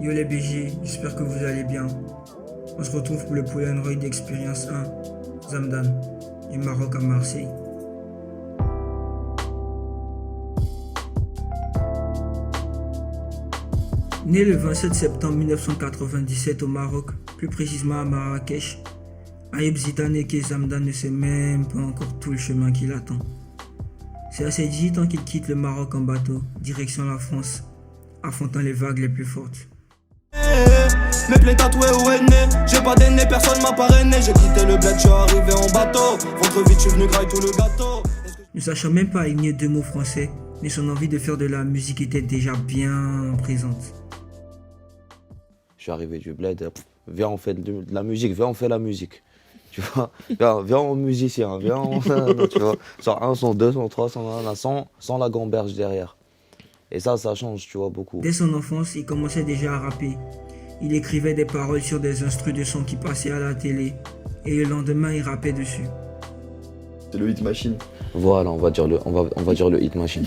Yo les BG, j'espère que vous allez bien. On se retrouve pour le Polaroid Experience 1, Zamdan, du Maroc à Marseille. Né le 27 septembre 1997 au Maroc, plus précisément à Marrakech, Ayeb Zidane et Zamdan ne sait même pas encore tout le chemin qui l'attend. C'est à ses 18 ans qu'il quitte le Maroc en bateau, direction la France, affrontant les vagues les plus fortes. Mes pleins tatoués où est né, j'ai pas d'aîné, personne m'a parrainé. J'ai quitté le bled, je suis arrivé en bateau. Ventre vite, je suis venu grailler tout le gâteau. Ne sachant même pas aligner deux mots français, mais son envie de faire de la musique était déjà bien présente. Je suis arrivé du bled, viens on fait de la musique, viens on fait la musique. Tu vois, viens en musicien, viens en... tu vois, sur un, son deux, son trois, sans la gamberge derrière. Et ça change, tu vois, beaucoup. Dès son enfance, il commençait déjà à rapper. Il écrivait des paroles sur des instrus de son qui passaient à la télé. Et le lendemain, il rappait dessus. C'est le Hit Machine. Voilà, on va dire le Hit Machine.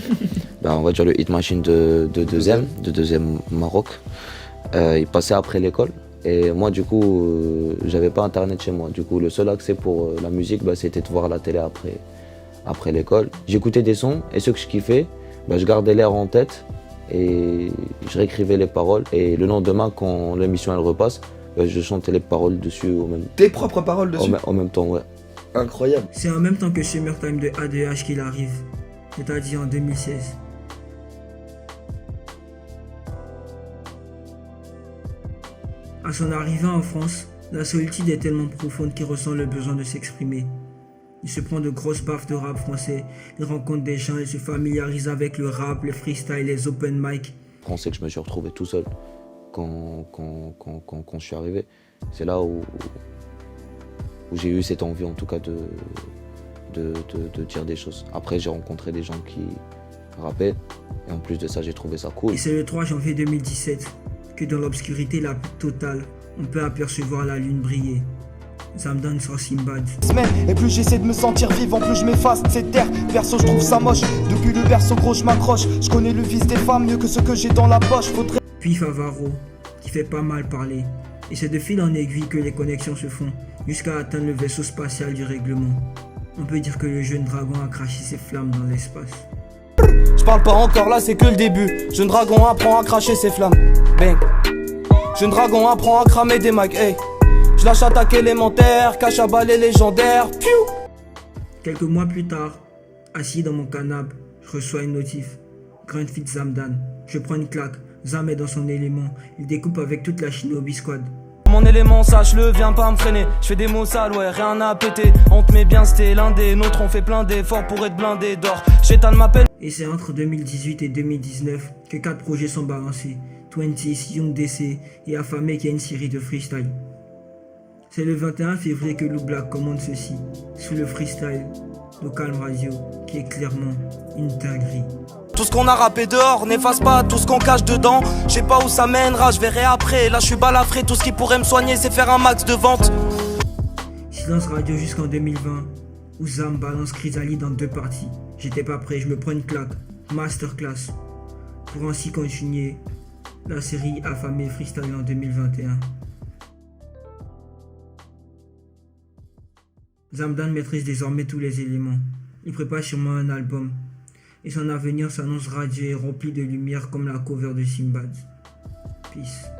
On va dire le Hit Machine de deuxième Maroc. Il passait après l'école. Et moi, du coup, j'avais pas internet chez moi. Du coup, le seul accès pour la musique, c'était de voir la télé après l'école. J'écoutais des sons et ce que je kiffais, je gardais l'air en tête et je réécrivais les paroles. Et le lendemain, quand l'émission elle repasse, je chantais les paroles dessus au même. Tes propres paroles dessus. En même temps, ouais. Incroyable. C'est en même temps que Summertime de A2H qu'il arrive, c'est-à-dire en 2016. À son arrivée en France, la solitude est tellement profonde qu'il ressent le besoin de s'exprimer. Il se prend de grosses baffes de rap français, il rencontre des gens, il se familiarise avec le rap, le freestyle, les open mic. C'est que je me suis retrouvé tout seul quand je suis arrivé. C'est là où j'ai eu cette envie en tout cas de dire des choses. Après j'ai rencontré des gens qui rappaient et en plus de ça j'ai trouvé ça cool. Et c'est le 3 janvier 2017 que dans l'obscurité la plus totale, on peut apercevoir la lune briller. Zamdan sort Simbad. Et plus j'essaie de me sentir vivant, plus je m'efface de ces terres. Perso, je trouve ça moche. Depuis le berceau gros, je m'accroche. Je connais le vice des femmes mieux que ce que j'ai dans la poche. Faudrait... Puis Favaro, qui fait pas mal parler. Et c'est de fil en aiguille que les connexions se font, jusqu'à atteindre le vaisseau spatial du règlement. On peut dire que le jeune dragon a craché ses flammes dans l'espace. Je parle pas encore, là c'est que le début. Jeune dragon apprend à cracher ses flammes. Bang. Jeune dragon apprend à cramer des mags. Hey. Je lâche attaque élémentaire, cache à balai légendaire. Piou. Quelques mois plus tard, assis dans mon canapé, je reçois une notif. Grand Fit Zamdan. Je prends une claque. Zam est dans son élément. Il découpe avec toute la Shinobi Squad. Mon élément, sache-le, viens pas me freiner. Je fais des mots sales, ouais, rien à péter. On te met bien, c'était l'un des nôtres. On fait plein d'efforts pour être blindé d'or. J'éteins m'appelle. Et c'est entre 2018 et 2019 que 4 projets sont balancés. 20, Young DC et Affamé qui a une série de freestyle. C'est le 21 février que Lou Black commande ceci, sous le freestyle de Calm Radio, qui est clairement une dinguerie. Tout ce qu'on a rappé dehors n'efface pas tout ce qu'on cache dedans. Je sais pas où ça mènera, je verrai après. Là je suis balafré, tout ce qui pourrait me soigner c'est faire un max de vente. Silence radio jusqu'en 2020, où Zam balance Chrysalide dans 2 parties. J'étais pas prêt, je me prends une claque, masterclass. Pour ainsi continuer la série Affamé Freestyle en 2021. Zamdan maîtrise désormais tous les éléments. Il prépare sûrement un album. Et son avenir s'annonce radieux et rempli de lumière comme la cover de Simbad. Peace.